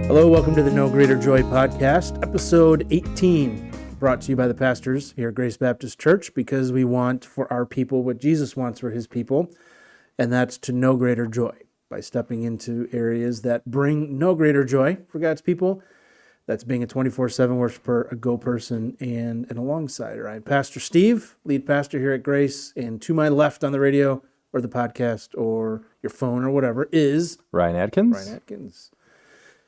Hello, welcome to the No Greater Joy podcast, episode 18, brought to you by the pastors here at Grace Baptist Church, because we want for our people what Jesus wants for his people, and that's to know greater joy by stepping into areas that bring no greater joy for God's people. That's being a 24/7 worshiper, a go person, and an alongside. I'm Pastor Steve, lead pastor here at Grace, and to my left on the radio or the podcast or your phone or whatever is Ryan Atkins. Ryan Atkins.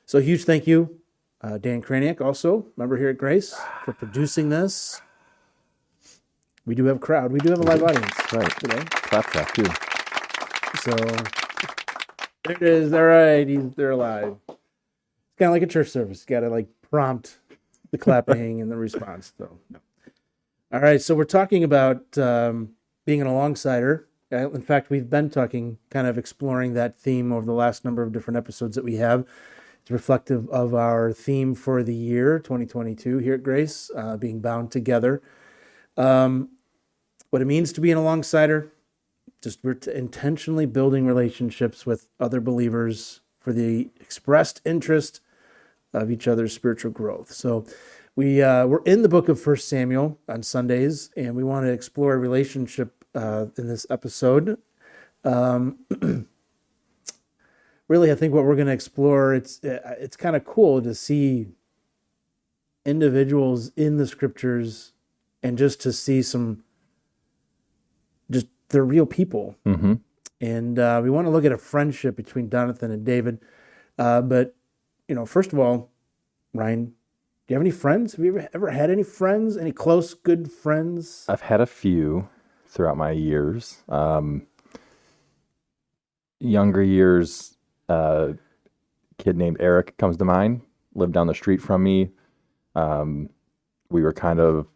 So a huge thank you, Dan Kraniak, also member here at Grace, for producing this. We do have a crowd. We do have a live audience today. Clap too. So there it is. All right, they're alive. It's kind of like a church service. You got to prompt the clapping and the response. So, no. All right, so we're talking about being an alongsider. In fact, we've been talking, kind of exploring that theme over the last number of different episodes that we have. It's reflective of our theme for the year 2022 here at Grace, being bound together. What it means to be an alongsider, just we're intentionally building relationships with other believers for the expressed interest of each other's spiritual growth. So we're in the book of 1 Samuel on Sundays, and we want to explore a relationship in this episode. Really, I think what we're going to explore, it's kind of cool to see individuals in the scriptures and just to see they're real people. Mm-hmm. And we want to look at a friendship between Jonathan and David. But, first of all, Ryan, do you have any friends? Have you ever had any friends? Any close, good friends? I've had a few throughout my years. Younger years, a kid named Eric comes to mind, lived down the street from me. We were kind of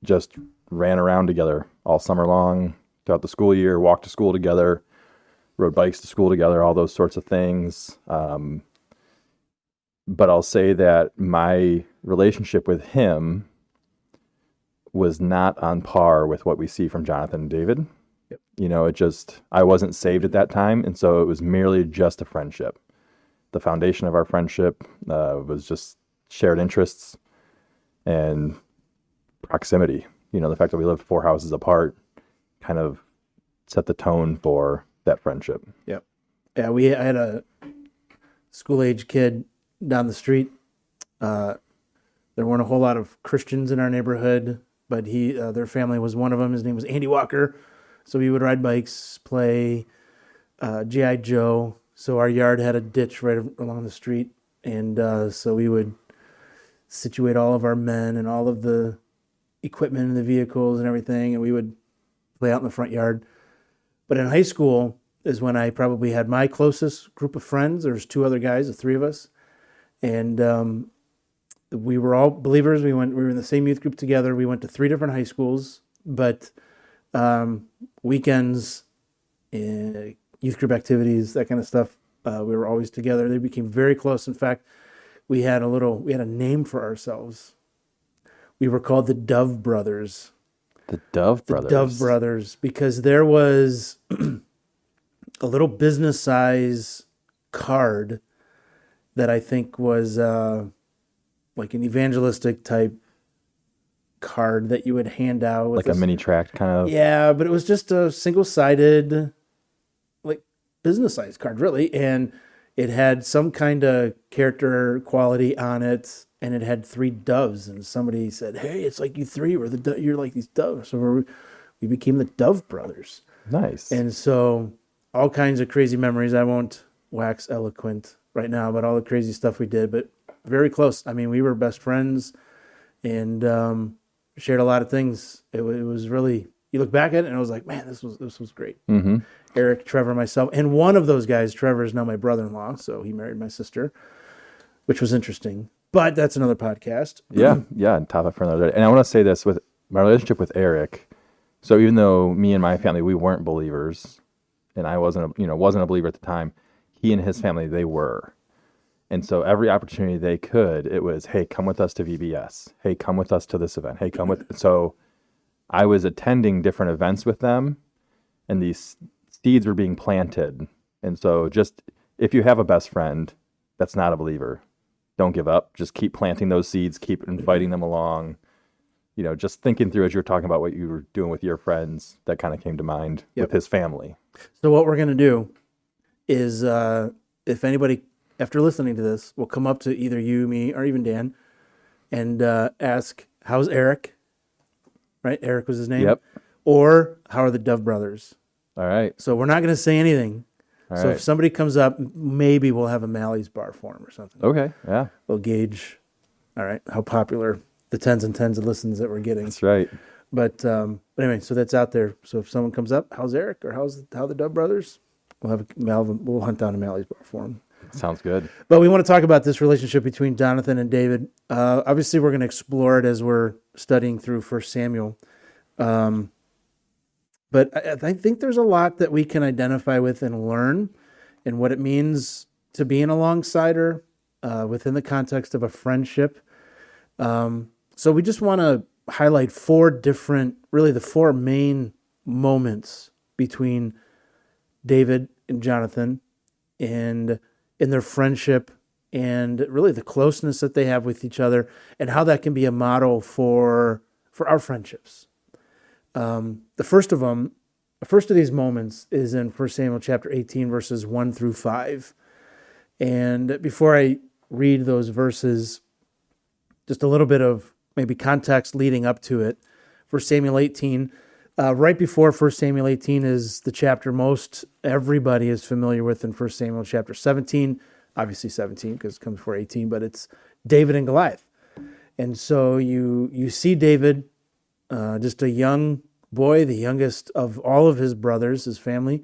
just ran around together all summer long, throughout the school year, walked to school together, rode bikes to school together, all those sorts of things. But I'll say that my relationship with him was not on par with what we see from Jonathan and David. Yep. I wasn't saved at that time, and so it was merely just a friendship. The foundation of our friendship was just shared interests and proximity. The fact that we lived 4 houses apart kind of set the tone for that friendship. Yep. Yeah, I had a school-age kid down the street. There weren't a whole lot of Christians in our neighborhood, but their family was one of them. His name was Andy Walker. So we would ride bikes, play G.I. Joe. So our yard had a ditch right along the street. And so we would situate all of our men and all of the equipment and the vehicles and everything. And we would play out in the front yard. But in high school is when I probably had my closest group of friends. There's 2 other guys, the 3 of us. And we were all believers. We were in the same youth group together. We went to 3 different high schools. But weekends, youth group activities, that kind of stuff, we were always together. They became very close. In fact, we had a name for ourselves. We were called the Dove Brothers. The Dove Brothers. The Dove Brothers, because there was a little business size card that I think was like an evangelistic type card that you would hand out. Like a mini tract kind of? Yeah, but it was just a single-sided, business size card, really. And it had some kind of character quality on it, and it had 3 doves. And somebody said, "Hey, it's like you 3 were you're like these doves." So we became the Dove Brothers. Nice. And so all kinds of crazy memories. I won't wax eloquent right now about all the crazy stuff we did, but very close. I mean, we were best friends and shared a lot of things. It was really, you look back at it and I was like, man, this was great. Mm-hmm. Eric, Trevor, myself, and one of those guys, Trevor, is now my brother-in-law, so he married my sister, which was interesting. But that's another podcast. Yeah, topic for another day. And I want to say this with my relationship with Eric. So even though me and my family, we weren't believers, and I wasn't a believer at the time, he and his family, they were. And so every opportunity they could, it was, hey, come with us to VBS. Hey, come with us to this event. Hey, come with. So I was attending different events with them, and these seeds were being planted. And so just if you have a best friend that's not a believer. Don't give up. Just keep planting those seeds, keep inviting them along. Just thinking through as you're talking about what you were doing with your friends, that kind of came to mind with his family. So what we're going to do is, if anybody, after listening to this, will come up to either you, me, or even Dan and ask, how's Eric? Right? Eric was his name. Yep. Or how are the Dove brothers? All right. So we're not going to say anything. All So right. if somebody comes up, maybe we'll have a Mally's bar for him or something. Okay. Yeah. We'll gauge, all right, how popular the tens and tens of listens that we're getting. That's right. But anyway, so that's out there. So if someone comes up, how's Eric or how the Dove brothers? We'll hunt down a Mally's bar for him. Sounds good. But we want to talk about this relationship between Jonathan and David. Obviously, we're going to explore it as we're studying through 1 Samuel. But I think there's a lot that we can identify with and learn and what it means to be an alongside-er within the context of a friendship. So we just want to highlight the four main moments between David and Jonathan and in their friendship and really the closeness that they have with each other and how that can be a model for our friendships. The first of these moments is in 1 Samuel chapter 18, verses 1 through 5. And before I read those verses, just a little bit of maybe context leading up to it. 1 Samuel 18, right before 1 Samuel 18 is the chapter most everybody is familiar with in 1 Samuel chapter 17, obviously 17 because it comes before 18, but it's David and Goliath. And so you see David, just a young boy, the youngest of all of his brothers, his family,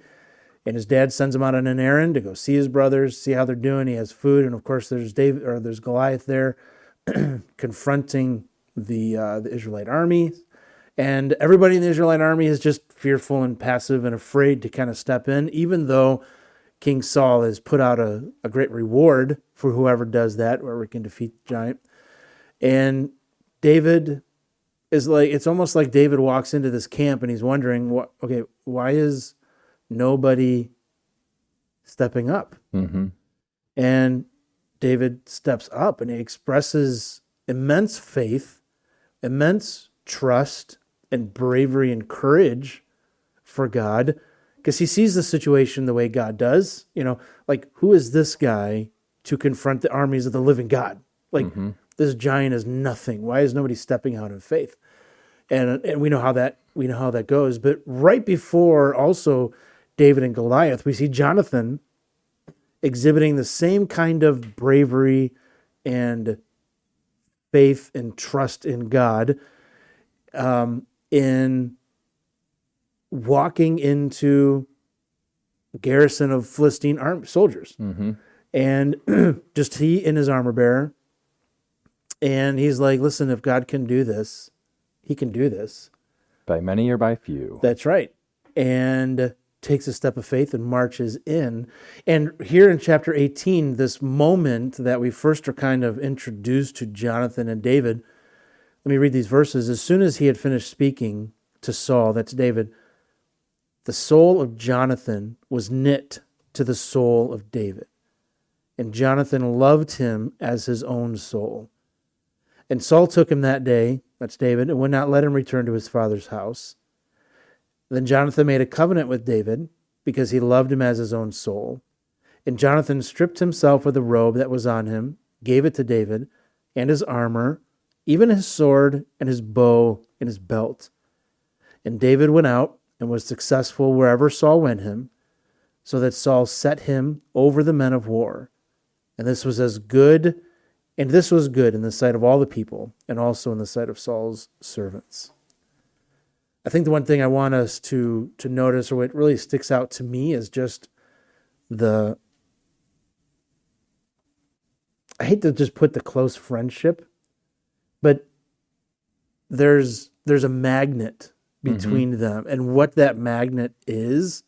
and his dad sends him out on an errand to go see his brothers, see how they're doing. He has food, and of course there's Goliath there confronting the Israelite army, and everybody in the Israelite army is just fearful and passive and afraid to kind of step in, even though King Saul has put out a great reward for whoever does that, whoever can defeat the giant. And David is it's almost like David walks into this camp and he's wondering, why is nobody stepping up? Mm-hmm. And David steps up and he expresses immense faith, immense trust, and bravery and courage for God, because he sees the situation the way God does. Who is this guy to confront the armies of the living God? This giant is nothing. Why is nobody stepping out in faith? And we know how that goes. But right before also David and Goliath, we see Jonathan exhibiting the same kind of bravery and faith and trust in God, in walking into a garrison of Philistine soldiers. Mm-hmm. And just he and his armor bearer. And he's like, listen, if God can do this, he can do this. By many or by few. That's right. And takes a step of faith and marches in. And here in chapter 18, this moment that we first are kind of introduced to Jonathan and David, let me read these verses. As soon as he had finished speaking to Saul, that's David, the soul of Jonathan was knit to the soul of David. And Jonathan loved him as his own soul. And Saul took him that day, that's David, and would not let him return to his father's house. Then Jonathan made a covenant with David because he loved him as his own soul. And Jonathan stripped himself of the robe that was on him, gave it to David, and his armor, even his sword and his bow and his belt. And David went out and was successful wherever Saul went him, so that Saul set him over the men of war. And this was good in the sight of all the people, and also in the sight of Saul's servants. I think the one thing I want us to notice, or what really sticks out to me, is just I hate to just put the close friendship, but there's a magnet between them. And what that magnet is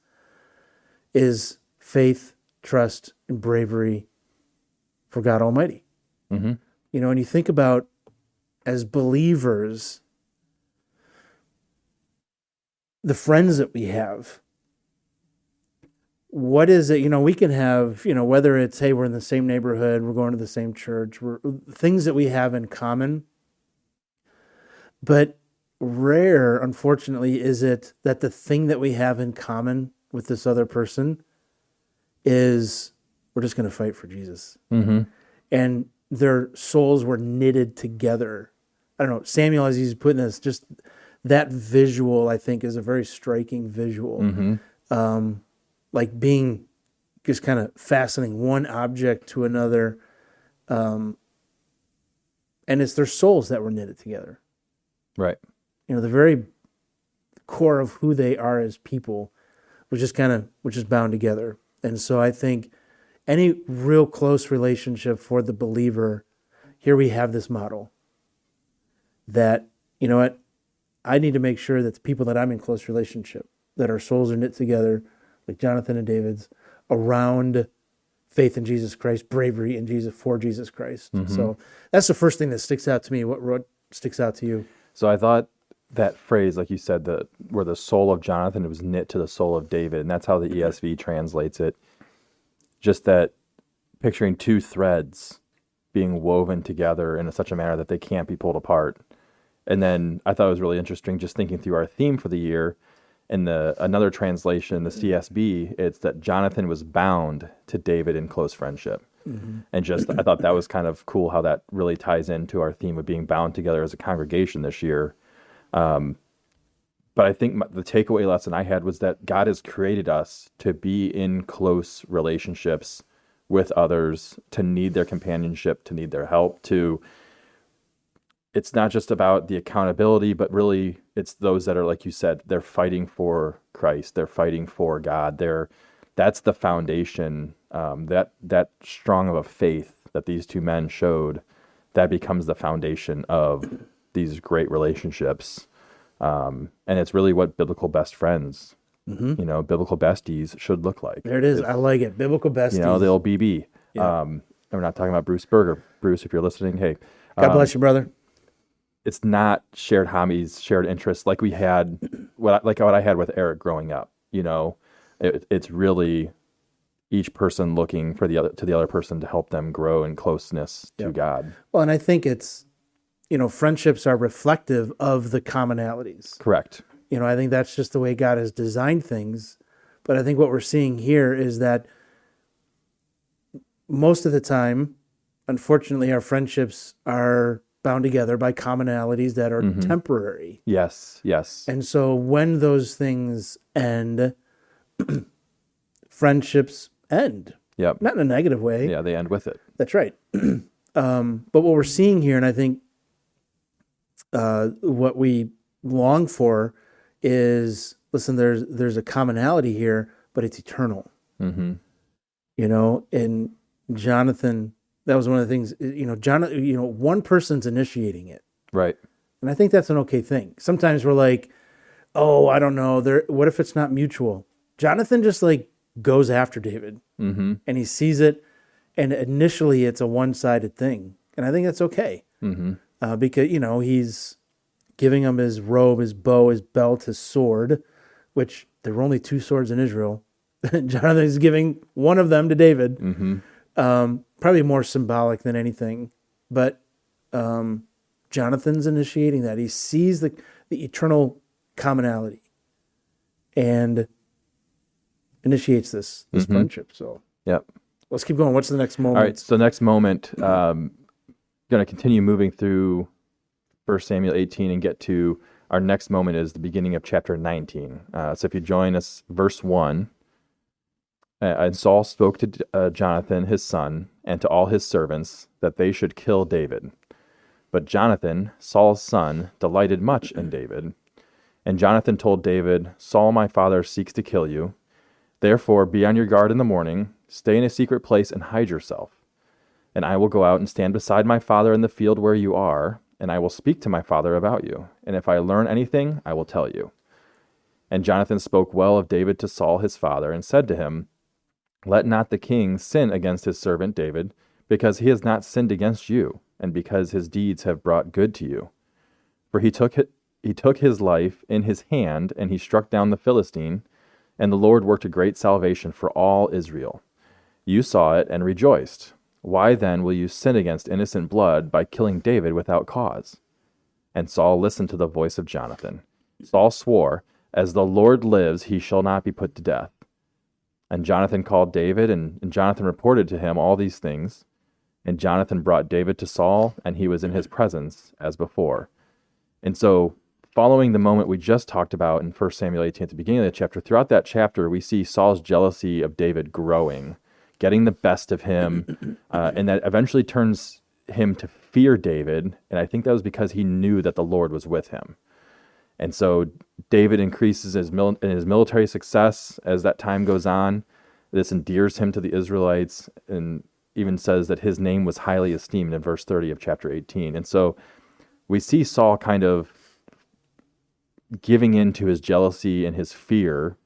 faith, trust, and bravery for God Almighty. Mm-hmm. And you think about, as believers, the friends that we have, what is it, we can have, whether it's, hey, we're in the same neighborhood, we're going to the same church, we're things that we have in common. But rare, unfortunately, is it that the thing that we have in common with this other person is we're just going to fight for Jesus. Mm-hmm. And their souls were knitted together. I don't know, Samuel, as he's putting this, just that visual, I think, is a very striking visual. Mm-hmm. Like being just kind of fastening one object to another. And it's their souls that were knitted together. Right. The very core of who they are as people was just bound together. And so I think any real close relationship for the believer, here we have this model that, you know what, I need to make sure that the people that I'm in close relationship, that our souls are knit together, like Jonathan and David's, around faith in Jesus Christ, bravery in Jesus, for Jesus Christ. Mm-hmm. So that's the first thing that sticks out to me. What sticks out to you? So I thought that phrase, like you said, where the soul of Jonathan was knit to the soul of David, and that's how the ESV translates it. Just that picturing two threads being woven together in such a manner that they can't be pulled apart. And then I thought it was really interesting just thinking through our theme for the year. In another translation, the CSB, it's that Jonathan was bound to David in close friendship. Mm-hmm. And just I thought that was kind of cool how that really ties into our theme of being bound together as a congregation this year. But I think the takeaway lesson I had was that God has created us to be in close relationships with others, to need their companionship, to need their help, it's not just about the accountability, but really it's those that are, like you said, they're fighting for Christ. They're fighting for God. That's the foundation, that strong of a faith that these two men showed, that becomes the foundation of these great relationships. And it's really what biblical best friends, biblical besties should look like. There it is. I like it. Biblical besties. The old BB. Yeah. And we're not talking about Bruce Berger. Bruce, if you're listening, hey. God bless you, brother. It's not shared hobbies, shared interests like we had, what I had with Eric growing up. It's really each person looking for the other person to help them grow in closeness to God. Well, and I think it's, friendships are reflective of the commonalities. Correct. I think that's just the way God has designed things. But I think what we're seeing here is that most of the time, unfortunately, our friendships are bound together by commonalities that are temporary. Yes. And so when those things end, friendships end. Yep. Not in a negative way. Yeah, they end with it. That's right. But what we're seeing here, and I think what we long for is, listen, there's a commonality here, but it's eternal. Mm-hmm. And Jonathan, that was one of the things, one person's initiating it. Right. And I think that's an okay thing. Sometimes we're like, oh, I don't know. What if it's not mutual? Jonathan just goes after David, and he sees it. And initially it's a one-sided thing. And I think that's okay. Mm-hmm. Because, he's giving him his robe, his bow, his belt, his sword, which there were only two swords in Israel. Jonathan is giving one of them to David. Mm-hmm. Probably more symbolic than anything. But Jonathan's initiating that. He sees the eternal commonality and initiates this friendship. So, yep. Let's keep going. What's the next moment? All right. So next moment, going to continue moving through 1 Samuel 18 and get to our next moment is the beginning of chapter 19. So if you join us, verse 1, and Saul spoke to Jonathan, his son, and to all his servants, that they should kill David. But Jonathan, Saul's son, delighted much in David. And Jonathan told David, Saul my father seeks to kill you. Therefore be on your guard in the morning, stay in a secret place and hide yourself. And I will go out and stand beside my father in the field where you are, and I will speak to my father about you. And if I learn anything, I will tell you. And Jonathan spoke well of David to Saul his father, and said to him, Let not the king sin against his servant David, because he has not sinned against you, and because his deeds have brought good to you. For he took his life in his hand, and he struck down the Philistine, And the Lord worked a great salvation for all Israel. You saw it and rejoiced. Why then will you sin against innocent blood by killing David without cause?" And Saul listened to the voice of Jonathan. Saul swore, "As the Lord lives, he shall not be put to death." And Jonathan called David, and Jonathan reported to him all these things. And Jonathan brought David to Saul, and he was in his presence as before. And so, following the moment we just talked about in 1 Samuel 18 at the beginning of the chapter, throughout that chapter, we see Saul's jealousy of David growing, getting the best of him, and that eventually turns him to fear David. And I think that was because he knew that the Lord was with him. And so David increases in his military success as that time goes on. This endears him to the Israelites, and even says that his name was highly esteemed in verse 30 of chapter 18. And so we see Saul kind of giving in to his jealousy and his fear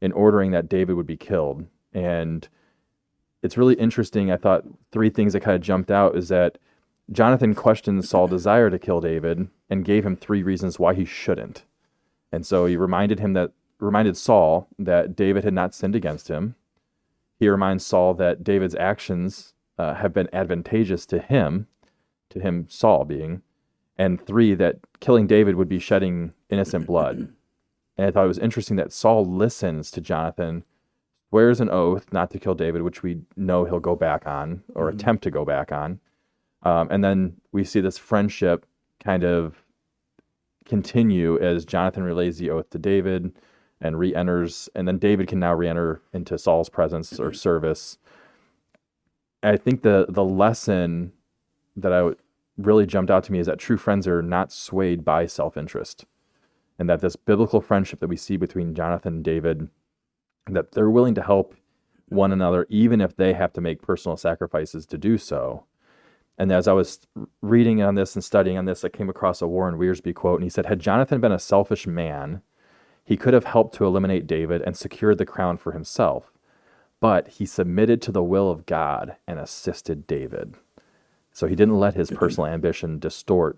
in ordering that David would be killed. And it's really interesting. I thought three things that kind of jumped out is that Jonathan questioned Saul's desire to kill David and gave him three reasons why he shouldn't. And so he reminded Saul that David had not sinned against him. He reminds Saul that David's actions have been advantageous to him, Saul being, and three, that killing David would be shedding innocent blood. And I thought it was interesting that Saul listens to Jonathan, swears an oath not to kill David, which we know he'll go back on, or attempt to go back on. And then we see this friendship kind of continue as Jonathan relays the oath to David and re-enters, and then David can now re-enter into Saul's presence or service. I think the lesson that really jumped out to me is that true friends are not swayed by self-interest, and that this biblical friendship that we see between Jonathan and David, that they're willing to help one another even if they have to make personal sacrifices to do so. And as I was reading on this and studying on this, I came across a Warren Wiersbe quote, and he said, "Had Jonathan been a selfish man, he could have helped to eliminate David and secured the crown for himself. But he submitted to the will of God and assisted David." So he didn't let his personal ambition distort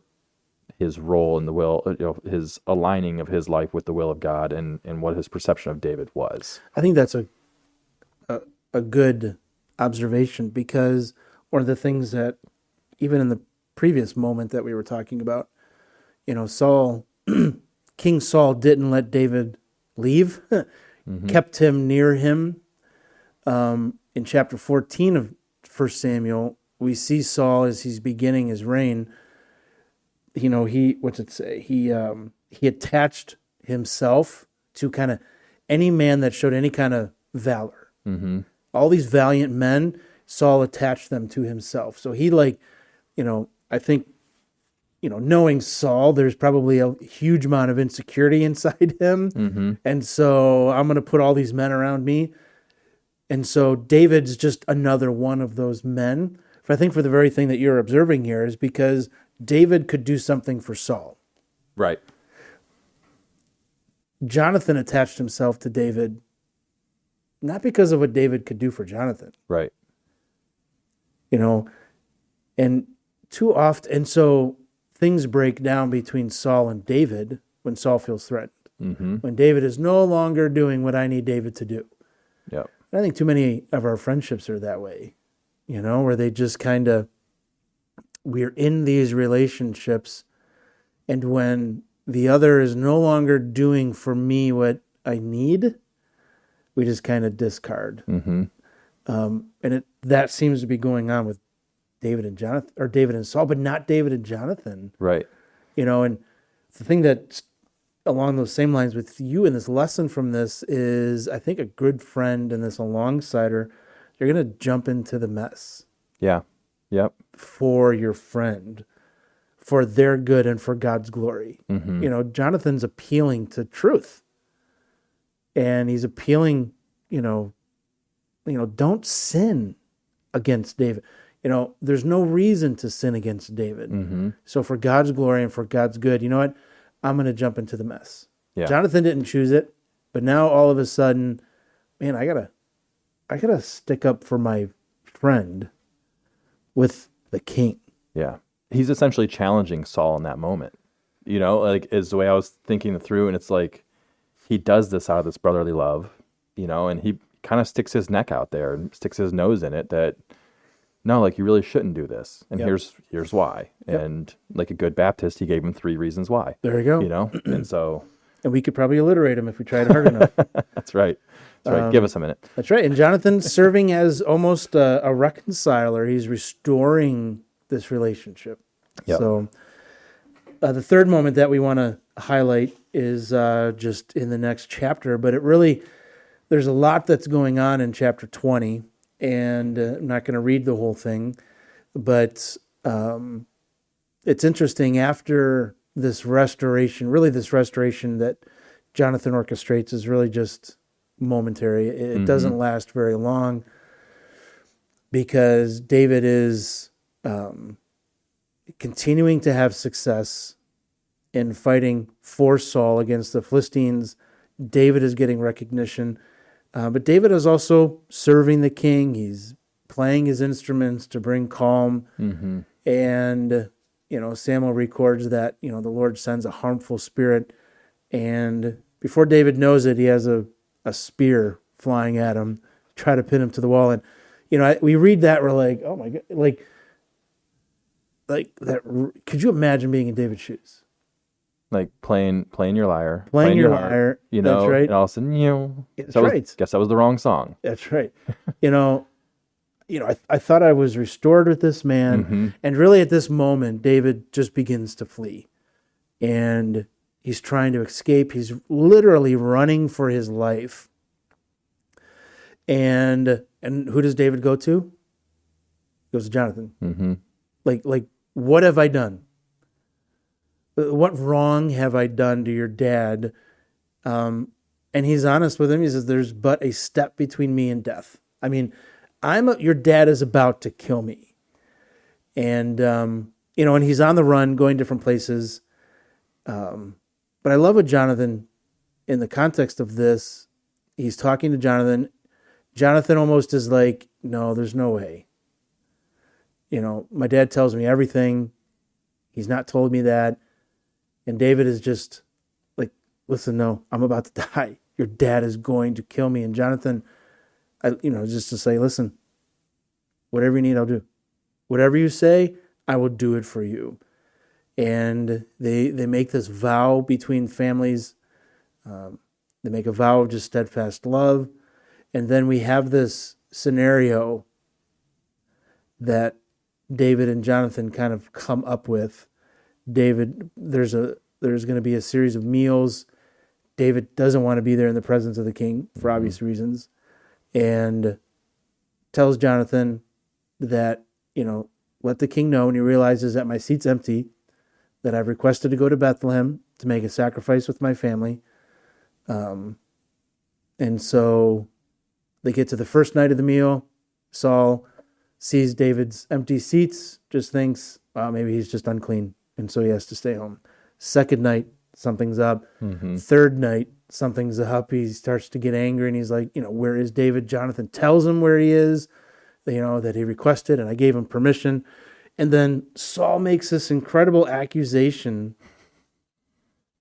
his role in the will, his aligning of his life with the will of God and what his perception of David was. I think that's a good observation, because one of the things that, even in the previous moment that we were talking about, Saul, King Saul didn't let David leave, kept him near him. In chapter 14 of 1 Samuel, we see Saul as he's beginning his reign. What's it say? He attached himself to kind of any man that showed any kind of valor. Mm-hmm. All these valiant men, Saul attached them to himself. So he I think, knowing Saul, there's probably a huge amount of insecurity inside him. Mm-hmm. And so I'm going to put all these men around me. And so David's just another one of those men. I think for the very thing that you're observing here is because David could do something for Saul. Right. Jonathan attached himself to David, not because of what David could do for Jonathan. Right. And too often, and so things break down between Saul and David when Saul feels threatened. Mm-hmm. When David is no longer doing what I need David to do. Yep. I think too many of our friendships are that way, where they just kind of, we're in these relationships, and when the other is no longer doing for me what I need, we just kind of discard. Mm-hmm. And that seems to be going on with David and Jonathan, or David and Saul, but not David and Jonathan. Right. And the thing that's along those same lines with you in this lesson from this is, I think a good friend and this alongsider, you're going to jump into the mess. Yeah. Yep. For your friend, for their good and for God's glory. Mm-hmm. Jonathan's appealing to truth. And he's appealing, don't sin against David. There's no reason to sin against David. Mm-hmm. So for God's glory and for God's good, you know what? I'm going to jump into the mess. Yeah. Jonathan didn't choose it, but now all of a sudden, man, I gotta stick up for my friend with the king. Yeah. He's essentially challenging Saul in that moment. Is the way I was thinking it through, and it's like he does this out of this brotherly love. and he kind of sticks his neck out there and sticks his nose in it that, no, like, you really shouldn't do this. And Yep. here's why. Yep. And like a good Baptist, he gave him 3 reasons why, There you go. And so And we could probably alliterate him if we tried hard enough. that's right. That's right. Give us a minute. That's right. And Jonathan serving as almost a reconciler. He's restoring this relationship. Yep. So the third moment that we want to highlight is just in the next chapter, but there's a lot that's going on in chapter 20, and I'm not going to read the whole thing, but it's interesting after this restoration that Jonathan orchestrates is really just momentary. It doesn't last very long because David is continuing to have success in fighting for Saul against the Philistines. David is getting recognition, but David is also serving the king. He's playing his instruments to bring calm. And, Samuel records that, the Lord sends a harmful spirit. And before David knows it, he has a spear flying at him, try to pin him to the wall. And, we read that, we're like, oh my God, like that. Could you imagine being in David's shoes? Like playing your lyre, Playing your harp, lyre, that's right. And all of a sudden, That's right. guess that was the wrong song. That's right. I thought I was restored with this man. And really at this moment, David just begins to flee. And he's trying to escape. He's literally running for his life. And who does David go to? He goes to Jonathan. Like, what have I done? What wrong have I done to your dad? And he's honest with him. He says, there's but a step between me and death. I mean, your dad is about to kill me. And, and he's on the run, going different places. But I love what Jonathan, in the context of this, he's talking to Jonathan. Jonathan almost is like, no, there's no way. My dad tells me everything. He's not told me that. And David is just like, listen, no, I'm about to die. Your dad is going to kill me. And Jonathan, just to say, listen, whatever you need, I'll do. Whatever you say, I will do it for you. And they make this vow between families. They make a vow of just steadfast love. And then we have this scenario that David and Jonathan kind of come up with. David, there's going to be a series of meals. David doesn't want to be there in the presence of the king for obvious reasons, and tells Jonathan that, let the king know when he realizes that my seat's empty, that I've requested to go to Bethlehem to make a sacrifice with my family. And so they get to the first night of the meal. Saul sees David's empty seats, just thinks, well, maybe he's just unclean, and so he has to stay home. Second night, something's up. Third night, something's up. He starts to get angry, and he's like, where is David? Jonathan tells him where he is, that he requested, and I gave him permission. And then Saul makes this incredible accusation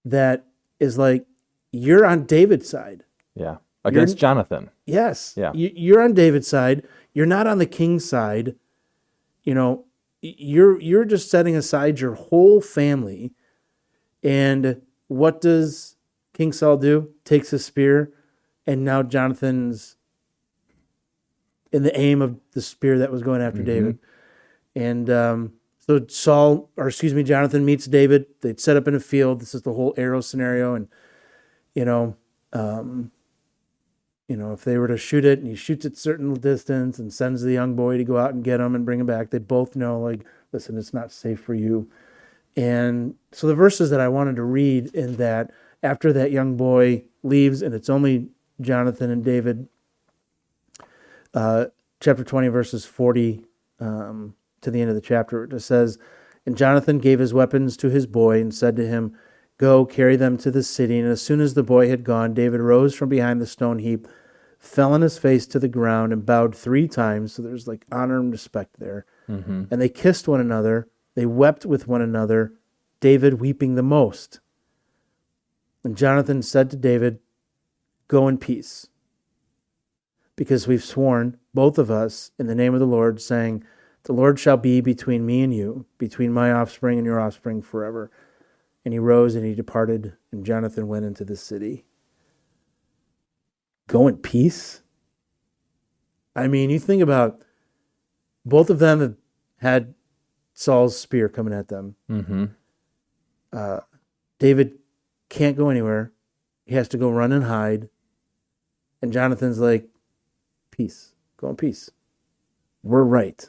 that is like, you're on David's side. Yeah. Against Jonathan. Yes. Yeah. You're on David's side. You're not on the king's side. You're just setting aside your whole family. And what does King Saul do? Takes a spear, and now Jonathan's in the aim of the spear that was going after David. And so Jonathan meets David. They'd set up in a field. This is the whole arrow scenario. And, if they were to shoot it, and he shoots at a certain distance and sends the young boy to go out and get him and bring him back, they both know, like, listen, it's not safe for you. And so the verses that I wanted to read in that, after that young boy leaves and it's only Jonathan and David, chapter 20, verses 40 to the end of the chapter, it says, and Jonathan gave his weapons to his boy and said to him, go, carry them to the city. And as soon as the boy had gone, David rose from behind the stone heap, fell on his face to the ground, and bowed 3 times. So there's like honor and respect there. And they kissed one another. They wept with one another, David weeping the most. And Jonathan said to David, go in peace. because we've sworn, both of us, in the name of the Lord, saying, the Lord shall be between me and you, between my offspring and your offspring forever. And he rose and he departed, and Jonathan went into the city. Go in peace? I mean, you think about both of them have had Saul's spear coming at them. Mm-hmm. David can't go anywhere. He has to go run and hide. And Jonathan's like, peace. Go in peace. We're right.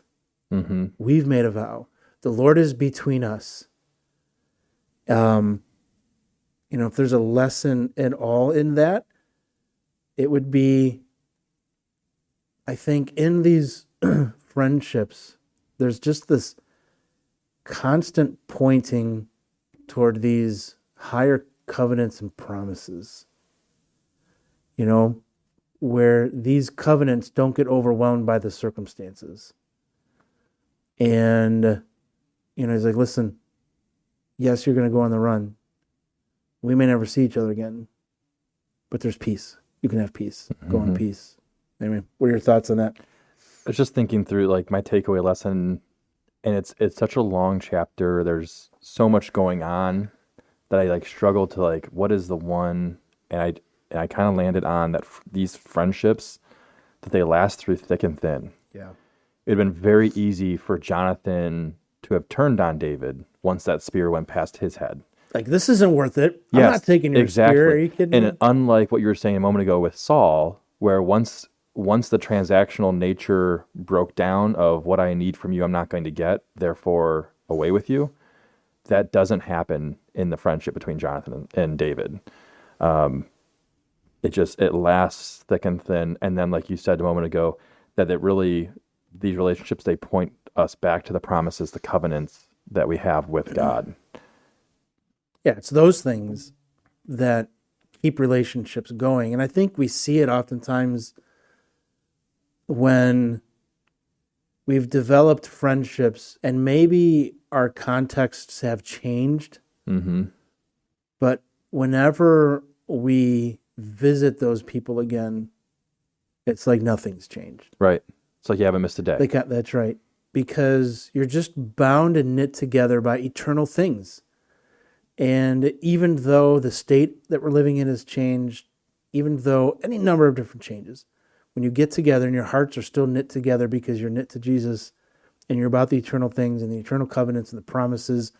Mm-hmm. We've made a vow. The Lord is between us. If there's a lesson at all in that, it would be, I think, in these friendships, there's just this constant pointing toward these higher covenants and promises, where these covenants don't get overwhelmed by the circumstances. And, he's like, listen, yes, you're going to go on the run. We may never see each other again, but there's peace. You can have peace. Go in peace. Anyway, what are your thoughts on that? I was just thinking through like my takeaway lesson, and it's such a long chapter. There's so much going on that I like struggled to like, what is the one? And I kind of landed on that these friendships, that they last through thick and thin. Yeah. It'd been very easy for Jonathan to have turned on David once that spear went past his head. Like, this isn't worth it. I'm Yes, not taking your spear. Are you kidding me? And unlike what you were saying a moment ago with Saul, where once the transactional nature broke down of what I need from you, I'm not going to get, therefore away with you, that doesn't happen in the friendship between Jonathan and David. It lasts thick and thin. And then, like you said a moment ago, that these relationships, they point us back to the promises, the covenants that we have with God. Yeah, it's those things that keep relationships going. And I think we see it oftentimes when we've developed friendships and maybe our contexts have changed. Mm-hmm. But whenever we visit those people again, it's like nothing's changed. Right. It's like you haven't missed a day. That's right. Because you're just bound and knit together by eternal things. And even though the state that we're living in has changed, even though any number of different changes, when you get together and your hearts are still knit together because you're knit to Jesus and you're about the eternal things and the eternal covenants and the promises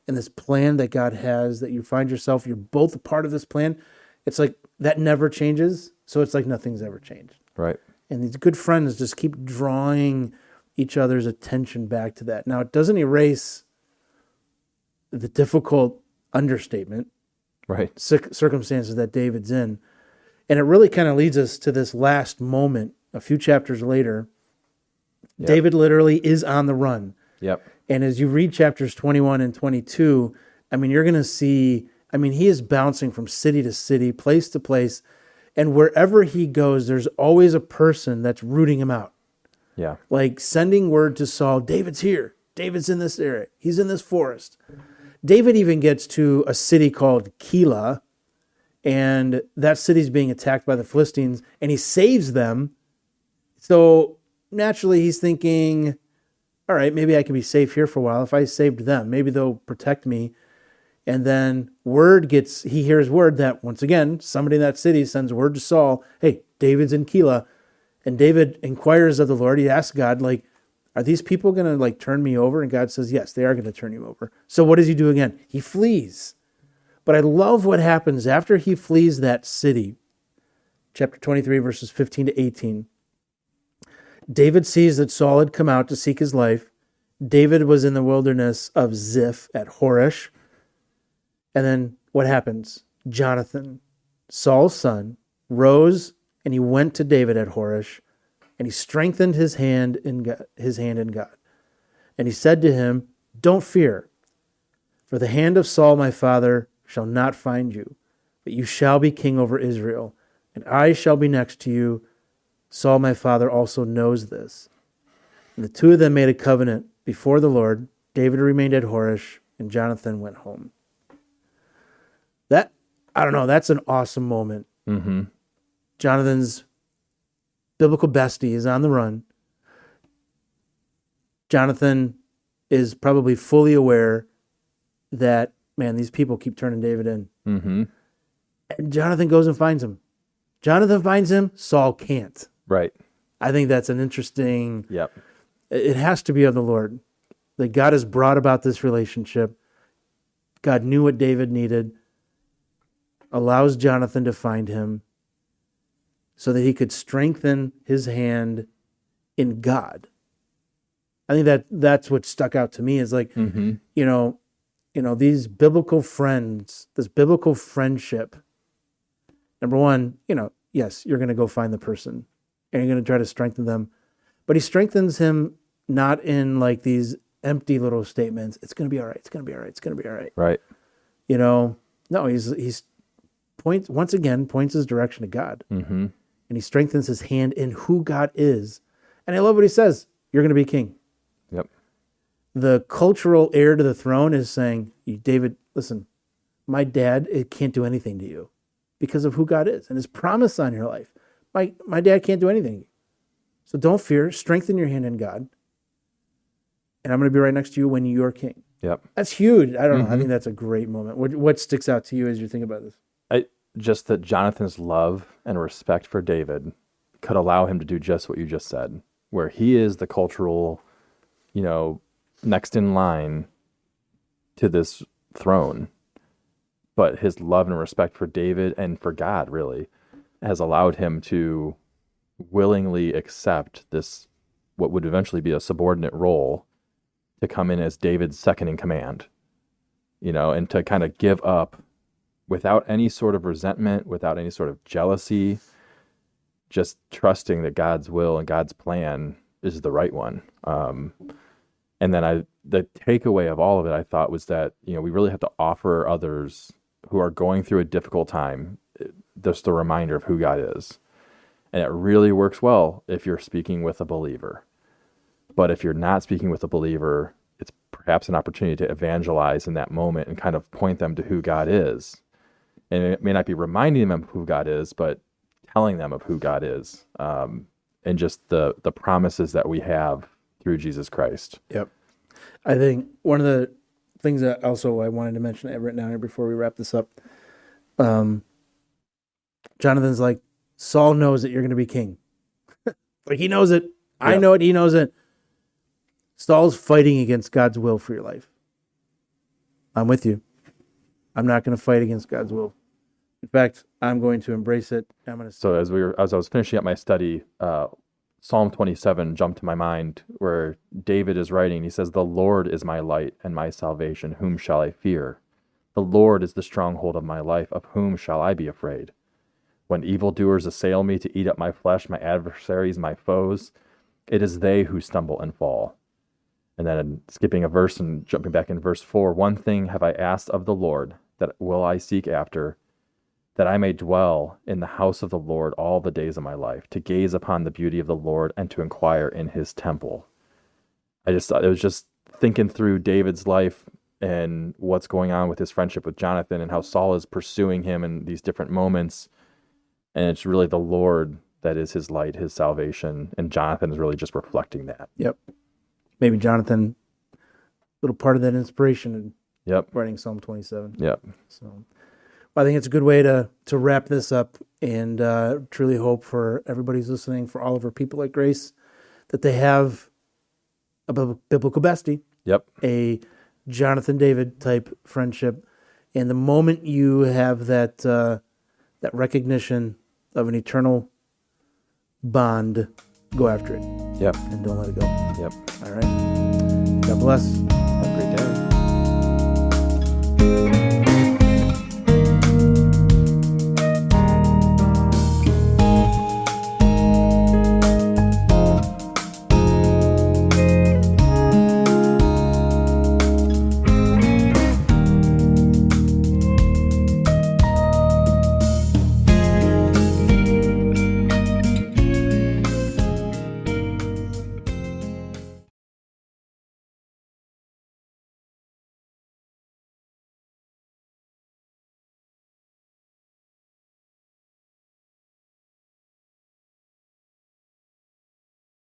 and this plan that God has, that you find yourself, you're both a part of this plan, it's like that never changes. So it's like nothing's ever changed. Right. And these good friends just keep drawing each other's attention back to that. Now, it doesn't erase the difficult understatement, Right. circumstances that David's in. And it really kind of leads us to this last moment, a few chapters later. Yep. David literally is on the run. Yep. And as you read chapters 21 and 22, you're going to see, he is bouncing from city to city, place to place. And wherever he goes, there's always a person that's rooting him out. Yeah. Like sending word to Saul, David's here. David's in this area. He's in this forest. David even gets to a city called Keilah, and that city's being attacked by the Philistines, and he saves them. So naturally he's thinking, all right, maybe I can be safe here for a while. If I saved them, maybe they'll protect me. And then he hears word that, once again, somebody in that city sends word to Saul, hey, David's in Keilah. And David inquires of the Lord. He asks God, like, are these people going to turn me over? And God says, yes, they are going to turn you over. So what does he do again? He flees. But I love what happens after he flees that city. Chapter 23, verses 15 to 18. David sees that Saul had come out to seek his life. David was in the wilderness of Ziph at Horesh. And then what happens? Jonathan, Saul's son, rose and he went to David at Horesh, and he strengthened his hand in God. And he said to him, don't fear, for the hand of Saul my father shall not find you, but you shall be king over Israel, and I shall be next to you. Saul my father also knows this. And the two of them made a covenant before the Lord. David remained at Horesh, and Jonathan went home. That's an awesome moment. Mm-hmm. Jonathan's biblical bestie is on the run. Jonathan is probably fully aware that, man, these people keep turning David in. Mm-hmm. And Jonathan goes and finds him. Jonathan finds him, Saul can't. Right. I think that's an interesting, Yep. it has to be of the Lord. That God has brought about this relationship. God knew what David needed, allows Jonathan to find him so that he could strengthen his hand in God. I think that's what stuck out to me is like, Mm-hmm. you know, these biblical friends, this biblical friendship. Number one, yes, you're going to go find the person and you're going to try to strengthen them, but he strengthens him not in like these empty little statements. It's going to be all right. It's going to be all right. It's going to be all right. Right. No, he's points his direction to God, Mm-hmm. and he strengthens his hand in who God is. And I love what he says. You're going to be king. Yep. The cultural heir to the throne is saying, David, listen, my dad, it can't do anything to you because of who God is and his promise on your life. My dad can't do anything. So don't fear, strengthen your hand in God. And I'm going to be right next to you when you're king. Yep. That's huge. I don't know. I Mhm. think that's a great moment. What sticks out to you as you think about this? Just that Jonathan's love and respect for David could allow him to do just what you just said, where he is the cultural, next in line to this throne. But his love and respect for David and for God really has allowed him to willingly accept this, what would eventually be a subordinate role, to come in as David's second in command, and to kind of give up without any sort of resentment, without any sort of jealousy, just trusting that God's will and God's plan is the right one. And then the takeaway of all of it, I thought, was that, we really have to offer others who are going through a difficult time just the reminder of who God is. And it really works well if you're speaking with a believer. But if you're not speaking with a believer, it's perhaps an opportunity to evangelize in that moment and kind of point them to who God is. And it may not be reminding them of who God is, but telling them of who God is, and just the promises that we have through Jesus Christ. Yep. I think one of the things that also I wanted to mention, I have written down here before we wrap this up. Jonathan's like, Saul knows that you're going to be king. Like he knows it. I Yeah. know it. He knows it. Saul's fighting against God's will for your life. I'm with you. I'm not going to fight against God's will. In fact, I'm going to embrace it. I'm going to. So as I was finishing up my study, Psalm 27 jumped to my mind, where David is writing. He says, "The Lord is my light and my salvation. Whom shall I fear? The Lord is the stronghold of my life. Of whom shall I be afraid? When evildoers assail me to eat up my flesh, my adversaries, my foes, it is they who stumble and fall." And then skipping a verse and jumping back in verse 4, "One thing have I asked of the Lord, that will I seek after, that I may dwell in the house of the Lord all the days of my life, to gaze upon the beauty of the Lord and to inquire in his temple." I just thought it was just thinking through David's life and what's going on with his friendship with Jonathan and how Saul is pursuing him in these different moments. And it's really the Lord that is his light, his salvation. And Jonathan is really just reflecting that. Yep. Maybe Jonathan, little part of that inspiration in Yep. writing Psalm 27. Yep. So well, I think it's a good way to wrap this up, and truly hope for everybody who's listening, for all of our people at Grace, that they have a biblical bestie, Yep. a Jonathan David type friendship. And the moment you have that that recognition of an eternal bond, go after it Yep. and don't let it go. Yep. All right. God bless. Have a great day.